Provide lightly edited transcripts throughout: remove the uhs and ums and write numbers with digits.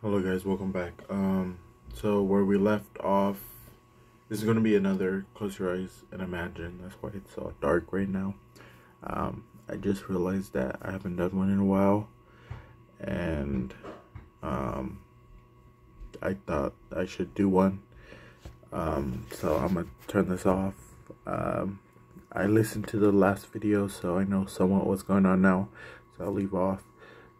Hello guys, welcome back. So where we left off, this is gonna be another close your eyes and imagine. That's why it's so dark right now. I just realized that I haven't done one in a while, and I thought I should do one. So I'm gonna turn this off. I listened to the last video, so I know somewhat what's going on now. So I'll leave off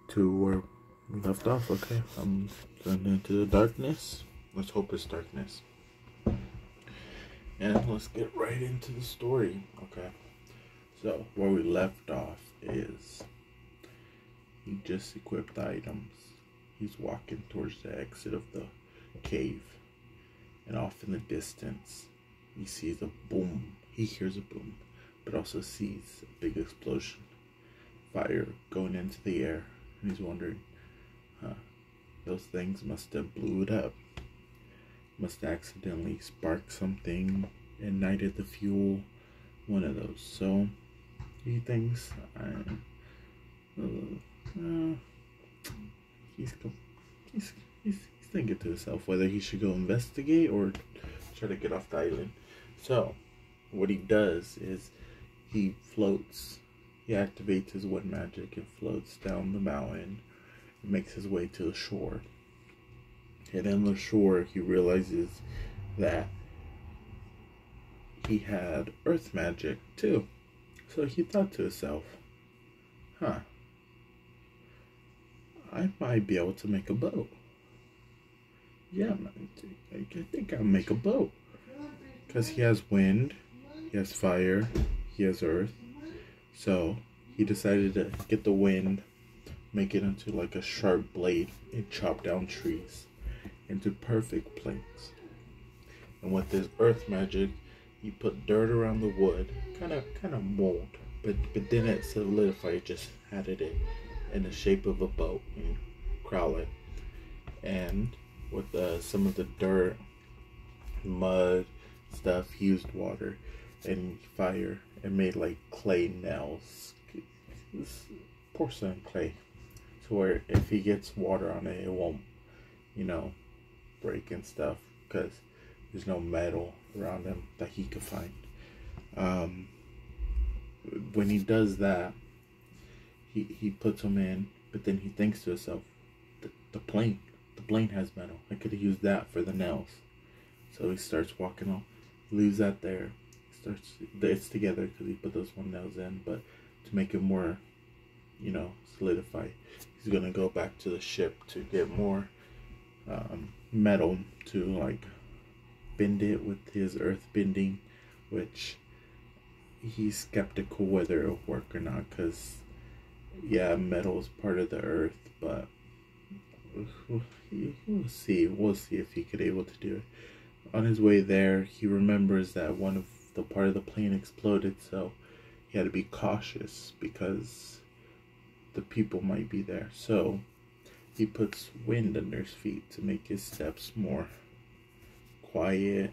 to where we left off. Okay, I'm going into the darkness. Let's hope it's darkness. And let's get right into the story. Okay, so where we left off is he just equipped the items. He's walking towards the exit of the cave, and off in the distance he sees a boom. He hears a boom, but also sees a big explosion, fire going into the air, and he's wondering, those things must have blew it up. Must accidentally spark something, ignited the fuel, one of those. So he thinks, he's thinking to himself whether he should go investigate or try to get off the island. So what he does is he floats. He activates his wind magic and floats down the mountain and makes his way to the shore. And on the shore, he realizes that he had earth magic too. So he thought to himself, I might be able to make a boat. Yeah, I think I'll make a boat. Because he has wind, he has fire, he has earth. So he decided to get the wind, make it into like a sharp blade, and chop down trees into perfect planks. And with his earth magic, he put dirt around the wood, kind of mold, but didn't solidify it, just added it in the shape of a boat and crowl it. And with some of the dirt, mud, stuff, he used water and fire and made like clay nails, porcelain clay, to where if he gets water on it, it won't, break and stuff, because there's no metal around him that he could find. When he does that, he puts them in, but then he thinks to himself, the plane has metal. I could have used that for the nails. So he starts walking on, leaves that there, it's together because he put those one nails in, but to make it more, solidify, he's gonna go back to the ship to get more metal to like bend it with his earth bending, which he's skeptical whether it'll work or not, because metal is part of the earth, but we'll see if he could able to do it. On his way there, he remembers that one of the part of the plane exploded, so he had to be cautious because the people might be there. So he puts wind under his feet to make his steps more quiet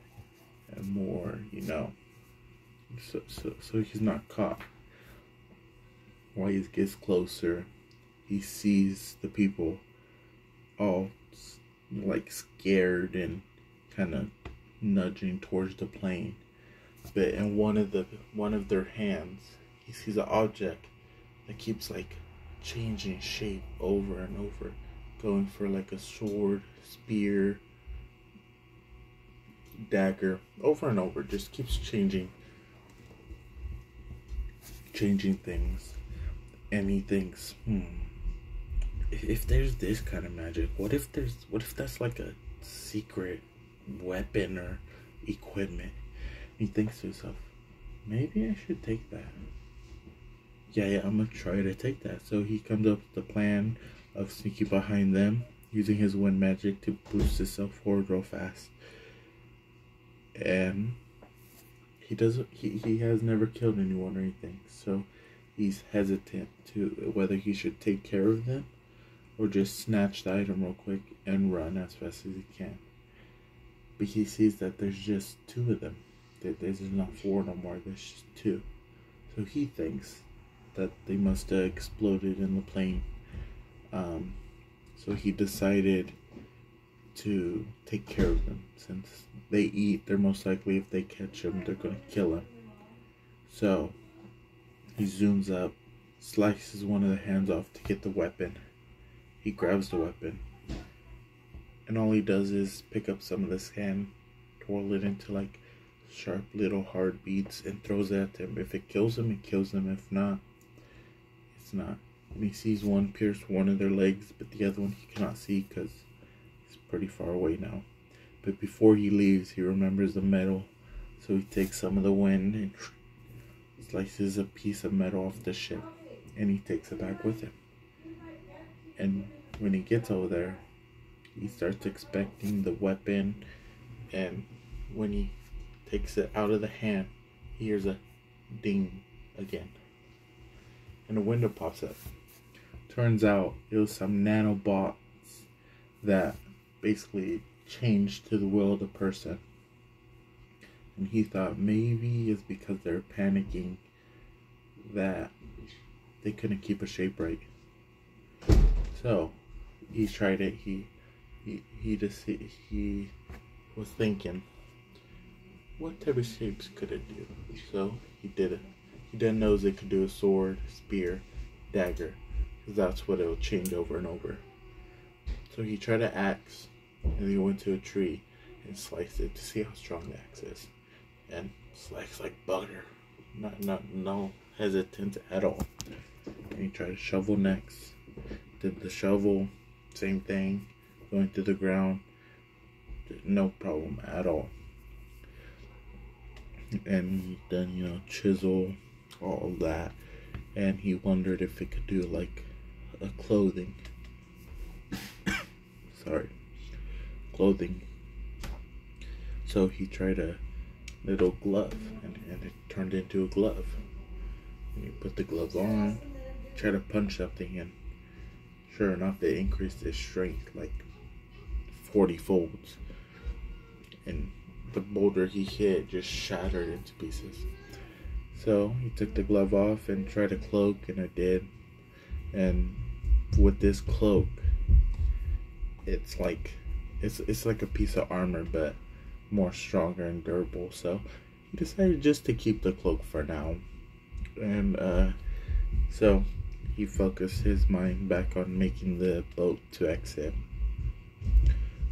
and more, so he's not caught. While he gets closer, he sees the people all like scared and kind of nudging towards the plane. But in one of their hands, he sees an object that keeps like changing shape over and over, going for like a sword, spear, dagger, over and over, just keeps changing things. And he thinks, if there's this kind of magic, what if that's like a secret weapon or equipment? He thinks to himself, maybe I should take that. Yeah, I'm gonna try to take that. So he comes up with the plan of sneaking behind them, using his wind magic to boost himself forward real fast. And he has never killed anyone or anything, so he's hesitant to whether he should take care of them or just snatch the item real quick and run as fast as he can. But he sees that there's just two of them. There's not four no more, there's just two. So he thinks that they must have exploded in the plane. So he decided to take care of them. Since they eat, they're most likely, if they catch him, they're going to kill him. So he zooms up, slices one of the hands off to get the weapon. He grabs the weapon, and all he does is pick up some of the sand, twirl it into like sharp little hard beads, and throws it at him. If it kills him, it kills him. If not, it's not. And he sees one pierce one of their legs, but the other one he cannot see because he's pretty far away now. But before he leaves, he remembers the metal, so he takes some of the wind and slices a piece of metal off the ship, and he takes it back with him. And when he gets over there, he starts expecting the weapon, and when he takes it out of the hand, he hears a ding again, and a window pops up. Turns out it was some nanobots that basically changed to the will of the person. And he thought maybe it's because they're panicking that they couldn't keep a shape right. So he tried it. He was thinking, what type of shapes could it do? So he did it. He then knows it could do a sword, spear, dagger, because that's what it'll change over and over. So he tried an axe, and he went to a tree and sliced it to see how strong the axe is, and sliced like butter. No hesitance at all. And he tried a shovel next. Did the shovel, same thing, going through the ground, no problem at all. And he then, chisel, all of that, and he wondered if it could do like a clothing. Clothing. So he tried a little glove, and it turned into a glove. And he put the glove on, tried to punch something, and sure enough, it increased his strength like 40 folds. And the boulder he hit just shattered into pieces. So he took the glove off and tried a cloak, and it did. And with this cloak, it's like a piece of armor, but more stronger and durable. So he decided just to keep the cloak for now. And so he focused his mind back on making the boat to exit.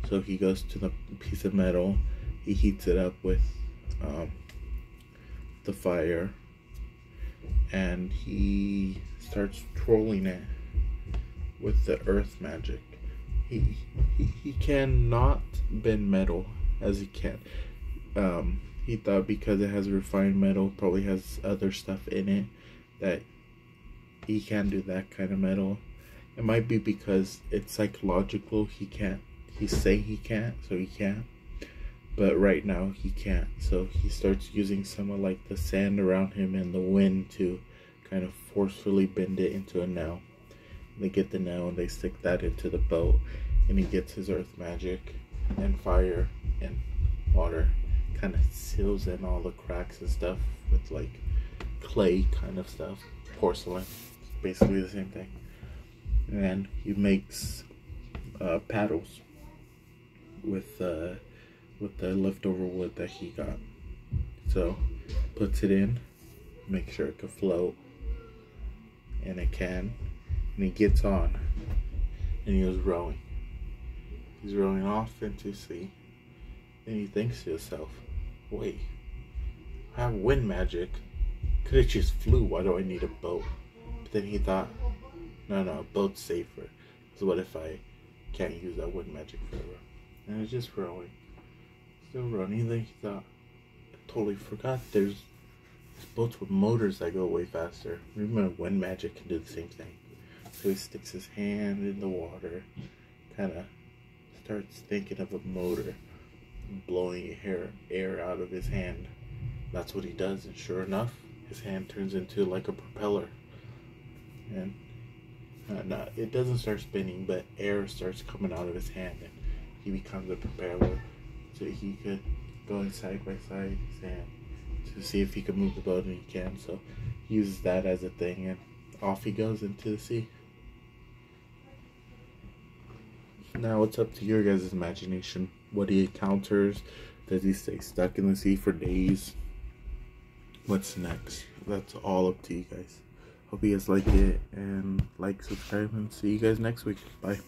So he goes to the piece of metal. He heats it up with the fire, and he starts twirling it with the earth magic. He cannot bend metal as he can. He thought because it has refined metal, probably has other stuff in it, that he can't do that kind of metal. It might be because it's psychological. He's saying he can't, so he can't. But right now he can't. So he starts using some of like the sand around him and the wind to kind of forcefully bend it into a nail. They get the nail and they stick that into the boat, and he gets his earth magic and fire and water, kind of seals in all the cracks and stuff with like clay kind of stuff, porcelain, basically the same thing. And he makes paddles with the leftover wood that he got. So puts it in, make sure it can float, and it can. And he gets on, and he was rowing. He's rowing off into sea. Then he thinks to himself, wait, I have wind magic. Could have just flew. Why do I need a boat? But then he thought, no, a boat's safer. So what if I can't use that wind magic forever? And he was just rowing. Still running. Then he thought, I totally forgot there's boats with motors that go way faster. Remember, wind magic can do the same thing. So he sticks his hand in the water, kind of starts thinking of a motor, blowing air out of his hand. That's what he does, and sure enough, his hand turns into like a propeller. And it doesn't start spinning, but air starts coming out of his hand, and he becomes a propeller. So he could go side by side his hand to see if he can move the boat, and he can. So he uses that as a thing, and off he goes into the sea. Now it's up to your guys' imagination. What he encounters. Does he stay stuck in the sea for days? What's next? That's all up to you guys. Hope you guys like it, and like, subscribe, and see you guys next week. Bye.